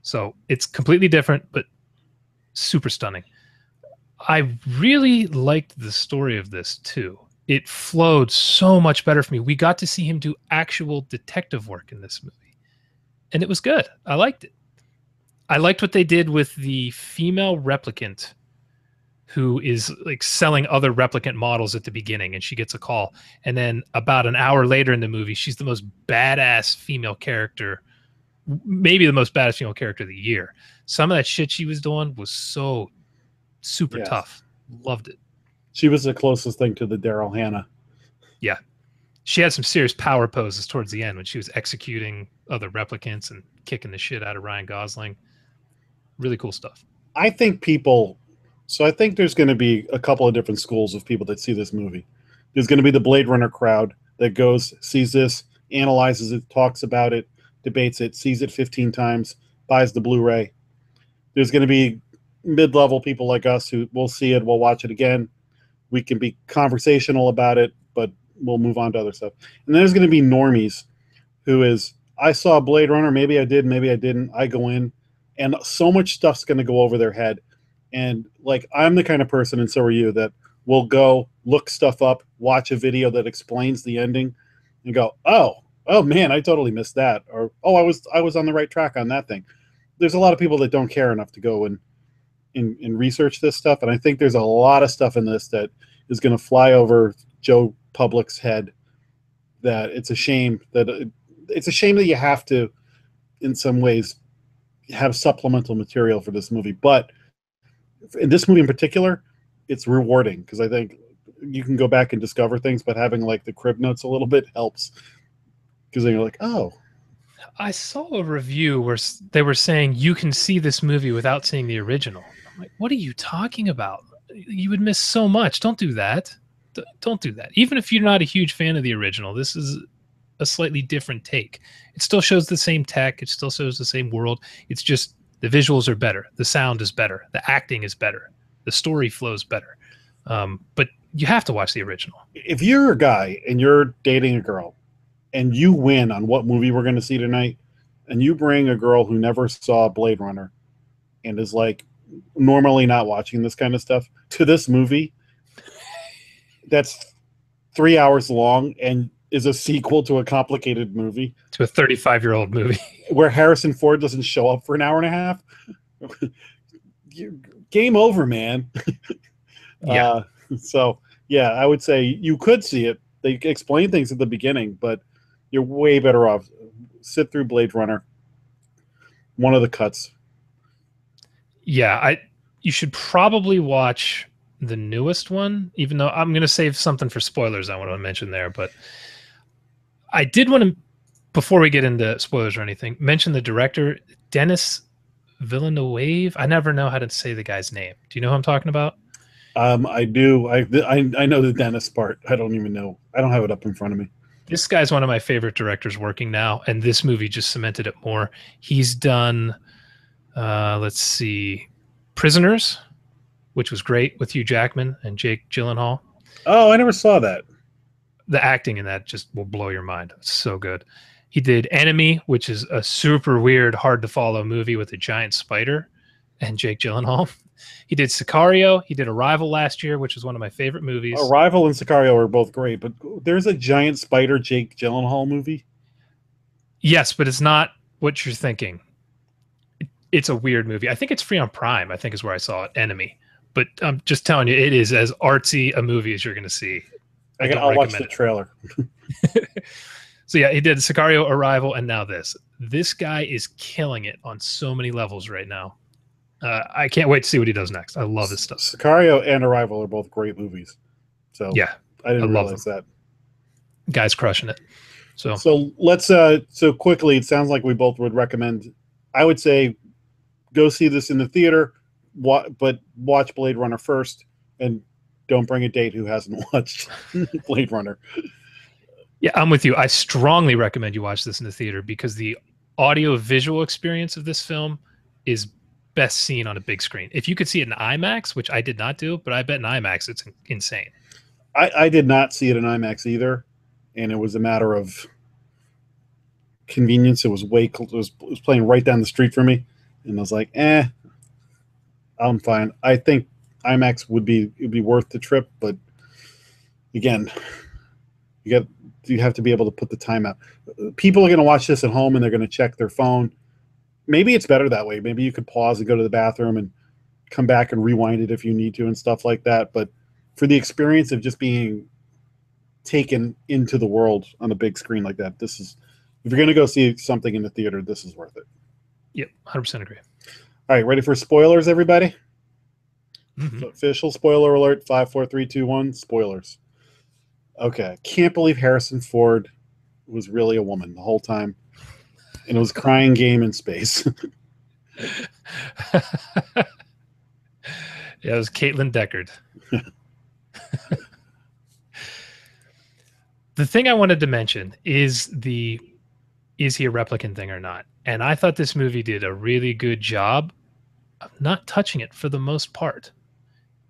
So it's completely different, but super stunning. I really liked the story of this too. It flowed so much better for me. We got to see him do actual detective work in this movie, and it was good. I liked it. I liked what they did with the female replicant who is like selling other replicant models at the beginning, and she gets a call. And then about an hour later in the movie, she's the most badass female character, maybe the most badass female character of the year. Some of that shit she was doing was so super tough. Loved it. She was the closest thing to the Daryl Hannah. Yeah. She had some serious power poses towards the end when she was executing other replicants and kicking the shit out of Ryan Gosling. Really cool stuff. I think there's going to be a couple of different schools of people that see this movie. There's going to be the Blade Runner crowd that goes, sees this, analyzes it, talks about it, debates it, sees it 15 times, buys the Blu-ray. There's going to be mid-level people like us who will see it, we'll watch it again. We can be conversational about it, but we'll move on to other stuff. And then there's going to be normies who is, I saw Blade Runner, maybe I did, maybe I didn't. I go in, and so much stuff's going to go over their head. And like, I'm the kind of person, and so are you, that will go look stuff up, watch a video that explains the ending, and go, oh man, I totally missed that. Or, oh, I was on the right track on that thing. There's a lot of people that don't care enough to go and research this stuff, and I think there's a lot of stuff in this that is going to fly over Joe Public's head. That it's a shame that you have to, in some ways, have supplemental material for this movie. But in this movie in particular, it's rewarding because I think you can go back and discover things, but having like the crib notes a little bit helps because then you're like, oh. I saw a review where they were saying you can see this movie without seeing the original. I'm like, what are you talking about? You would miss so much. Don't do that. Don't do that. Even if you're not a huge fan of the original, this is a slightly different take. It still shows the same tech. It still shows the same world. It's just the visuals are better. The sound is better. The acting is better. The story flows better. But you have to watch the original. If you're a guy and you're dating a girl and you win on what movie we're going to see tonight, and you bring a girl who never saw Blade Runner and is like normally not watching this kind of stuff to this movie that's 3 hours long and is a sequel to a complicated movie, to a 35-year-old movie where Harrison Ford doesn't show up for an hour and a half, game over, man. Yeah. So yeah, I would say you could see it. They explain things at the beginning, but you're way better off sit through Blade Runner. One of the cuts. Yeah, you should probably watch the newest one, even though I'm going to save something for spoilers I want to mention there. But I did want to, before we get into spoilers or anything, mention the director, Denis Villeneuve. I never know how to say the guy's name. Do you know who I'm talking about? I do. I know the Dennis part. I don't even know. I don't have it up in front of me. This guy's one of my favorite directors working now, and this movie just cemented it more. He's done, let's see, Prisoners, which was great with Hugh Jackman and Jake Gyllenhaal. Oh, I never saw that. The acting in that just will blow your mind. It's so good. He did Enemy, which is a super weird, hard to follow movie with a giant spider and Jake Gyllenhaal. He did Sicario. He did Arrival last year, which is one of my favorite movies. Arrival and Sicario are both great, but there's a giant spider Jake Gyllenhaal movie. Yes, but it's not what you're thinking. It's a weird movie. I think it's free on Prime, I think is where I saw it, Enemy. But I'm just telling you, it is as artsy a movie as you're going to see. I'll watch the trailer. So yeah, he did Sicario, Arrival, and now this. This guy is killing it on so many levels right now. I can't wait to see what he does next. I love his stuff. Sicario and Arrival are both great movies. So yeah, I didn't realize that. Guy's crushing it. So let's so quickly. It sounds like we both would recommend. I would say go see this in the theater, but watch Blade Runner first, and don't bring a date who hasn't watched Blade Runner. Yeah, I'm with you. I strongly recommend you watch this in the theater because the audio visual experience of this film is best seen on a big screen. If you could see it in IMAX, which I did not do, but I bet in IMAX it's insane. I did not see it in IMAX either, and it was a matter of convenience. It was it was playing right down the street for me, and I was like, I'm fine. I think IMAX would be worth the trip, but again, you have to be able to put the time out. People are going to watch this at home and they're going to check their phone. Maybe it's better that way. Maybe you could pause and go to the bathroom and come back and rewind it if you need to and stuff like that. But for the experience of just being taken into the world on a big screen like that, this is, if you're going to go see something in the theater, this is worth it. Yep, 100% agree. All right, ready for spoilers, everybody? Mm-hmm. So official spoiler alert, 5, 4, 3, 2, 1, spoilers. Okay, can't believe Harrison Ford was really a woman the whole time. And it was crying game in space. Yeah, it was Caitlin Deckard. The thing I wanted to mention is he a replicant thing or not? And I thought this movie did a really good job of not touching it for the most part.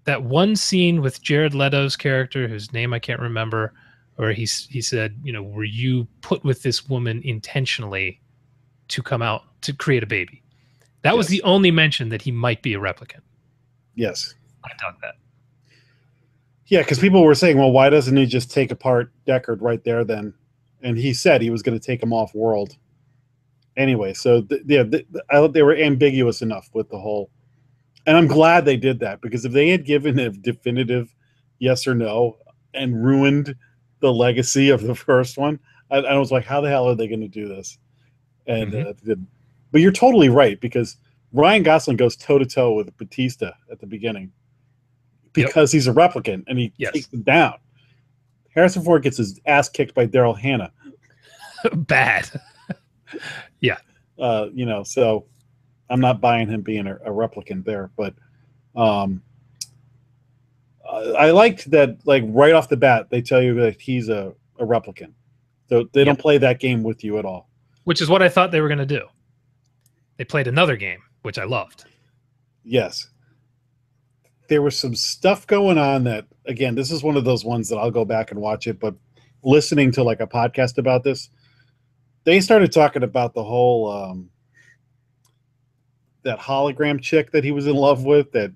That one scene with Jared Leto's character, whose name I can't remember, where he said, you know, were you put with this woman intentionally to come out to create a baby? That was the only mention that he might be a replicant. Yes. I dug that. Yeah, because people were saying, well, why doesn't he just take apart Deckard right there then? And he said he was going to take him off world. Anyway, so they were ambiguous enough with the whole. And I'm glad they did that, because if they had given a definitive yes or no and ruined the legacy of the first one, I was like, how the hell are they going to do this? And but you're totally right, because Ryan Gosling goes toe-to-toe with Batista at the beginning because he's a replicant and he takes him down. Harrison Ford gets his ass kicked by Daryl Hannah. Bad. Yeah. You know, so I'm not buying him being a replicant there, but I liked that, like, right off the bat, they tell you that he's a replicant. So they don't play that game with you at all. Which is what I thought they were going to do. They played another game, which I loved. Yes. There was some stuff going on that, again, this is one of those ones that I'll go back and watch it, but listening to like a podcast about this, they started talking about the whole that hologram chick that he was in love with, that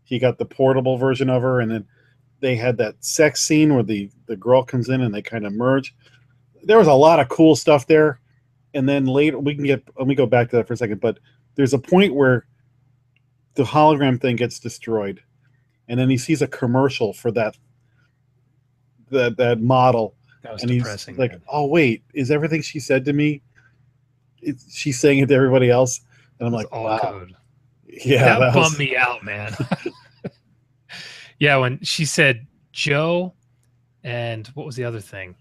he got the portable version of her, and then they had that sex scene where the girl comes in and they kind of merge. There was a lot of cool stuff there. And then later, let me go back to that for a second, but there's a point where the hologram thing gets destroyed, and then he sees a commercial for that model. That was and depressing, he's like, man. Oh, wait, is everything she said to me, she's saying it to everybody else? And I'm like, all wow. code. Yeah, that bummed me out, man. Yeah, when she said Joe, and what was the other thing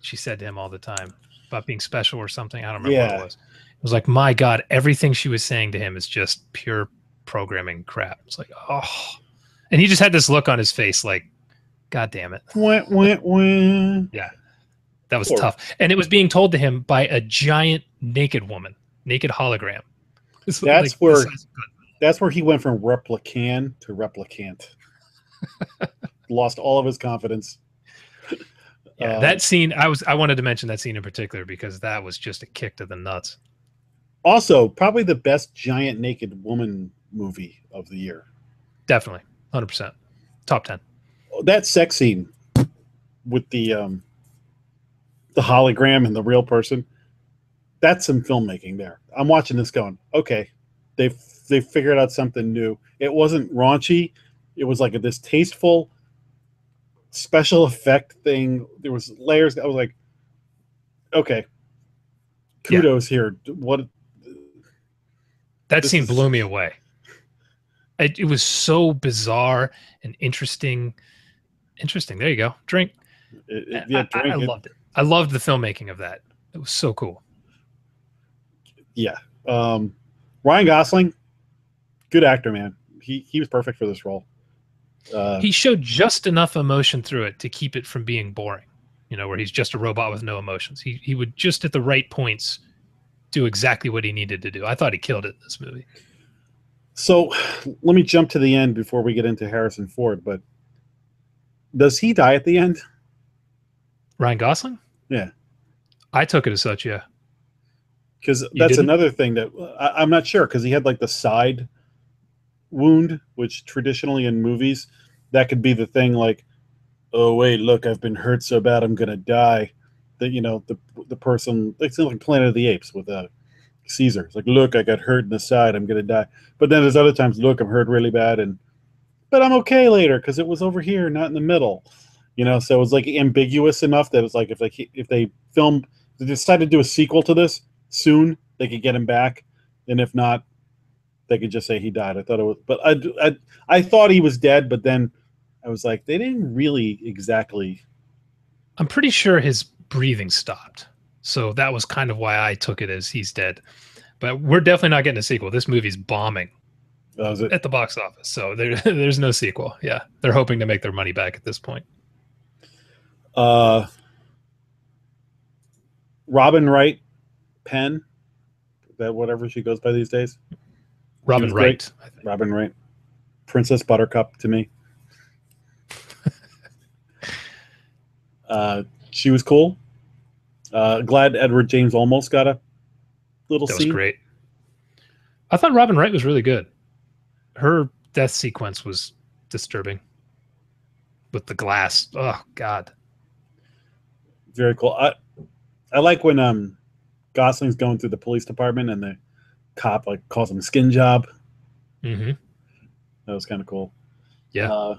she said to him all the time about being special or something? I don't remember what it was. It was like, my God, everything she was saying to him is just pure programming crap. It's like, oh. And he just had this look on his face like, God damn it. Yeah, that was tough. And it was being told to him by a giant naked woman, naked hologram. That's where he went from replicant to replicant. Lost all of his confidence. Yeah, that scene, I wanted to mention that scene in particular because that was just a kick to the nuts. Also, probably the best giant naked woman movie of the year. Definitely, 100%. Top 10. That sex scene with the hologram and the real person, that's some filmmaking there. I'm watching this going, okay, they figured out something new. It wasn't raunchy. It was like a distasteful special effect thing. There was layers. I was like, okay, kudos here. What? That scene blew me away. It was so bizarre and interesting. Interesting. There you go. Drink. Drink. I loved it. I loved the filmmaking of that. It was so cool. Yeah. Ryan Gosling, good actor, man. He was perfect for this role. He showed just enough emotion through it to keep it from being boring. You know, where he's just a robot with no emotions. He would just at the right points do exactly what he needed to do. I thought he killed it in this movie. So let me jump to the end before we get into Harrison Ford. But Does he die at the end? Ryan Gosling? Yeah. I took it as such, yeah. Because You that's didn't? another thing that I'm not sure, because he had like the side wound, which traditionally in movies, that could be the thing like, oh, wait, look, I've been hurt so bad I'm going to die. That, you know, the person, it's like Planet of the Apes with Caesar. It's like, look, I got hurt in the side, I'm going to die. But then there's other times, look, I'm hurt really bad, but I'm okay later because it was over here, not in the middle. You know, so it was like ambiguous enough that it's like if they filmed, they decided to do a sequel to this soon, they could get him back, and if not, they could just say he died. I thought it was, but I thought he was dead, but then I was like, they didn't really exactly. I'm pretty sure his breathing stopped. So that was kind of why I took it as he's dead. But we're definitely not getting a sequel. This movie's bombing at the box office. So there's no sequel. Yeah. They're hoping to make their money back at this point. Robin Wright Penn, that whatever she goes by these days. Robin Wright. I think. Robin Wright. Princess Buttercup to me. She was cool. Glad Edward James Olmos got a little scene. That was great. I thought Robin Wright was really good. Her death sequence was disturbing with the glass. Oh, God. Very cool. I like when Gosling's going through the police department and the cop like calls him skin job. Mm-hmm. That was kind of cool. Yeah.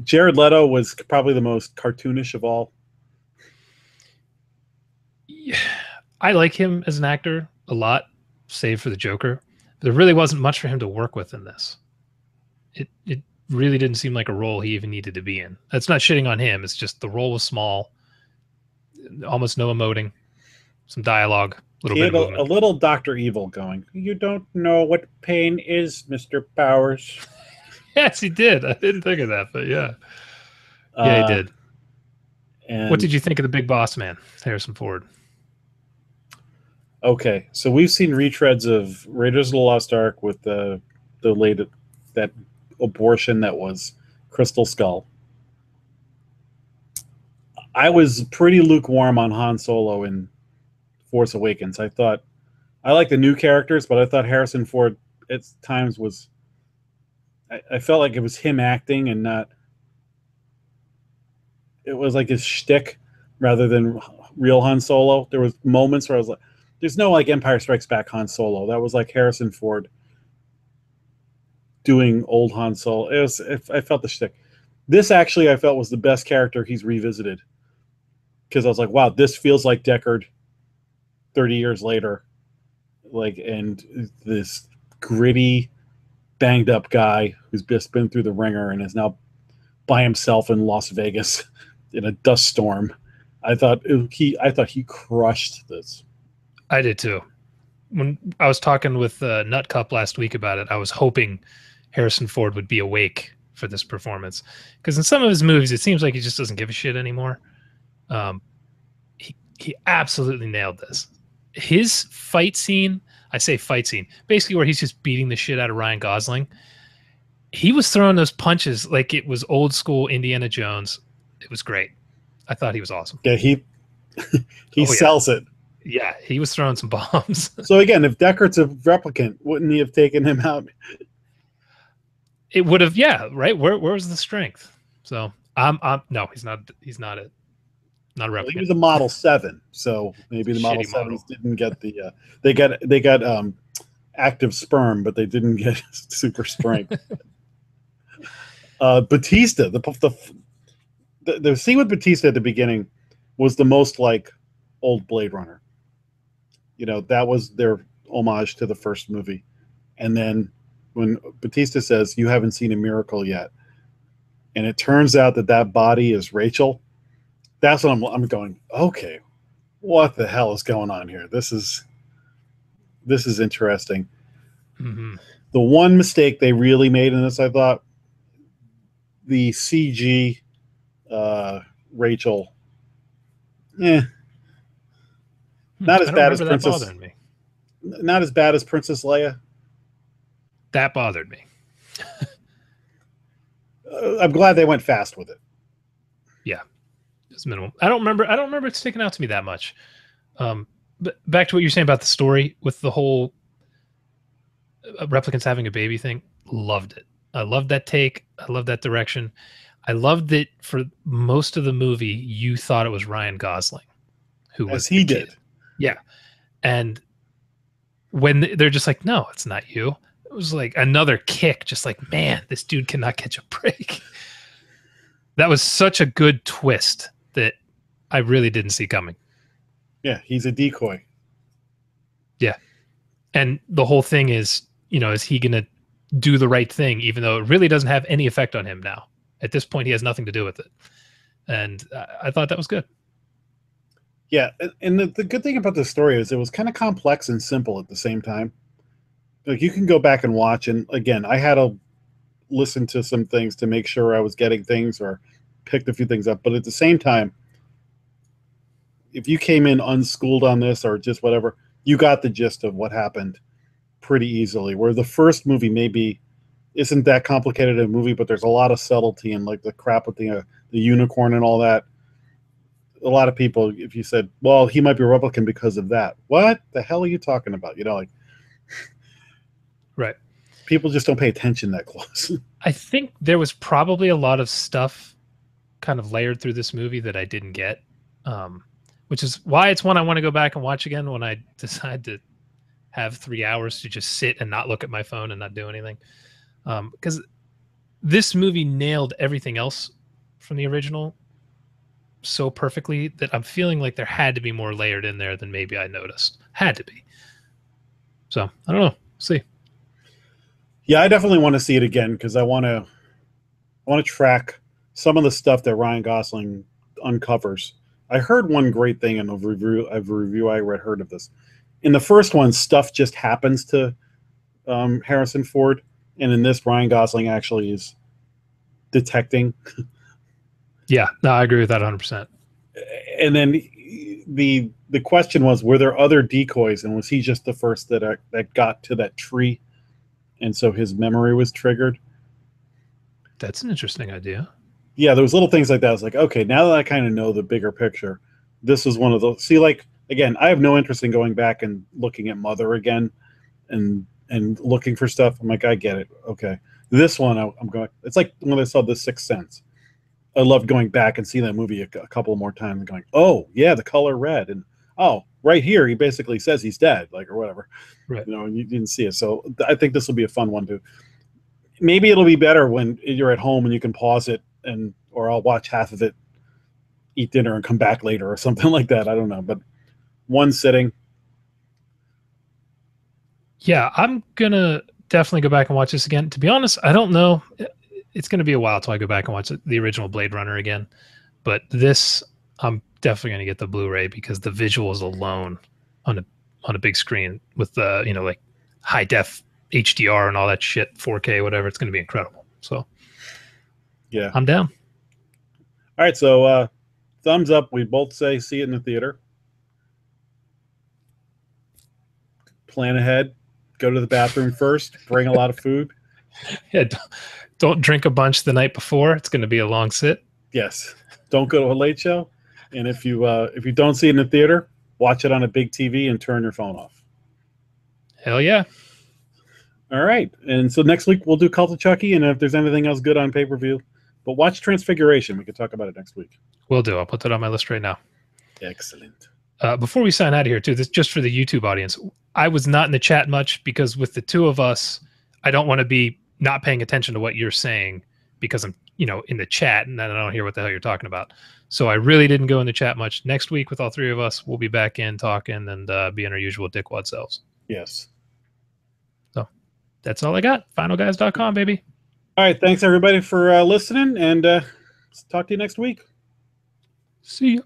Jared Leto was probably the most cartoonish of all. Yeah. I like him as an actor a lot, save for the Joker. There really wasn't much for him to work with in this. It really didn't seem like a role he even needed to be in. That's not shitting on him. It's just the role was small, almost no emoting, some dialogue, He had a little Dr. Evil going. You don't know what pain is, Mr. Powers. Yes, he did. I didn't think of that, but yeah. Yeah, he did. And what did you think of the big boss man, Harrison Ford? Okay, so we've seen retreads of Raiders of the Lost Ark with the latest, that abortion that was Crystal Skull. I was pretty lukewarm on Han Solo in Force Awakens. I thought I like the new characters, but I thought Harrison Ford at times was. I felt like it was him acting and not. It was like his shtick rather than real Han Solo. There was moments where I was like, "There's no like Empire Strikes Back Han Solo." That was like Harrison Ford doing old Han Solo. I felt the shtick. This actually I felt was the best character he's revisited because I was like, "Wow, this feels like Deckard." 30 years later, like, and this gritty, banged up guy who's just been through the ringer and is now by himself in Las Vegas in a dust storm. I thought he crushed this. I did too. When I was talking with Nut Cup last week about it, I was hoping Harrison Ford would be awake for this performance because in some of his movies, it seems like he just doesn't give a shit anymore. He absolutely nailed this. His fight scene, I say fight scene, basically where he's just beating the shit out of Ryan Gosling. He was throwing those punches like it was old school Indiana Jones. It was great. I thought he was awesome. Yeah, he sells it. Yeah, he was throwing some bombs. So again, if Deckard's a replicant, wouldn't he have taken him out? It would have, yeah, right. Where's the strength? So no, he's not it. Not a replicant. Well, he was a Model 7, so maybe the Model 7s didn't get the they got active sperm, but they didn't get super strength. Batista, the scene with Batista at the beginning was the most like old Blade Runner. You know, that was their homage to the first movie. And then when Batista says, "You haven't seen a miracle yet," and it turns out that body is Rachel. That's what I'm going, okay, what the hell is going on here? This is interesting. Mm-hmm. The one mistake they really made in this, I thought, the CG Rachel, not as bad as Princess. Not as bad as Princess Leia. That bothered me. I'm glad they went fast with it. Yeah, it's minimal. I don't remember it sticking out to me that much. But back to what you're saying about the story with the whole replicants having a baby thing. Loved it. I loved that take. I loved that direction. I loved that for most of the movie, you thought it was Ryan Gosling who was As he the kid. did. Yeah. And when they're just like, no, it's not you. It was like another kick, just like, man, this dude cannot catch a break. That was such a good twist that I really didn't see coming. Yeah, he's a decoy. Yeah. And the whole thing is, is he going to do the right thing, even though it really doesn't have any effect on him now? At this point, he has nothing to do with it. And I thought that was good. Yeah, and the good thing about this story is it was kind of complex and simple at the same time. Like, you can go back and watch, and again, I had to listen to some things to make sure I was getting things or picked a few things up. But at the same time, if you came in unschooled on this or just whatever, you got the gist of what happened pretty easily. Where the first movie maybe isn't that complicated a movie, but there's a lot of subtlety and like the crap with the unicorn and all that. A lot of people, if you said, well, he might be a replicant because of that. What the hell are you talking about? Like, right. People just don't pay attention that close. I think there was probably a lot of stuff kind of layered through this movie that I didn't get, which is why it's one I want to go back and watch again when I decide to have 3 hours to just sit and not look at my phone and not do anything. Because this movie nailed everything else from the original so perfectly that I'm feeling like there had to be more layered in there than maybe I noticed. Had to be. So I don't know. See. Yeah, I definitely want to see it again because I want to track some of the stuff that Ryan Gosling uncovers. I heard one great thing in a review I heard of this. In the first one, stuff just happens to Harrison Ford, and in this, Ryan Gosling actually is detecting. Yeah, no, I agree with that 100%. And then the question was, were there other decoys, and was he just the first that got to that tree, and so his memory was triggered? That's an interesting idea. Yeah, there was little things like that. I was like, okay, now that I kind of know the bigger picture, this is one of those. See, like, again, I have no interest in going back and looking at Mother again and looking for stuff. I'm like, I get it. Okay. This one, I'm going, it's like when I saw The Sixth Sense. I loved going back and seeing that movie a couple more times and going, oh, yeah, the color red. And, oh, right here, he basically says he's dead, like, or whatever. Right. And you didn't see it. So I think this will be a fun one, too. Maybe it'll be better when you're at home and you can pause it, or I'll watch half of it, eat dinner, and come back later or something like that. I don't know. But one sitting. Yeah, I'm going to definitely go back and watch this again. To be honest, I don't know. It's going to be a while till I go back and watch the original Blade Runner again. But this, I'm definitely going to get the Blu-ray because the visuals alone on a big screen with the, like high def HDR and all that shit, 4K, whatever, it's going to be incredible. So yeah, I'm down. All right. So thumbs up. We both say see it in the theater. Plan ahead. Go to the bathroom first. Bring a lot of food. Yeah. Don't drink a bunch the night before. It's going to be a long sit. Yes. Don't go to a late show. And if you don't see it in the theater, watch it on a big TV and turn your phone off. Hell yeah. All right. And so next week we'll do Cult of Chucky, and if there's anything else good on pay-per-view, but watch Transfiguration. We can talk about it next week. Will do. I'll put that on my list right now. Excellent. Before we sign out of here, too, this just for the YouTube audience. I was not in the chat much because with the two of us, I don't want to be not paying attention to what you're saying because I'm, in the chat and then I don't hear what the hell you're talking about. So I really didn't go in the chat much. Next week with all three of us, we'll be back in talking and being our usual dickwad selves. Yes. So that's all I got. Finalguys.com, baby. All right. Thanks everybody for listening, and talk to you next week. See ya.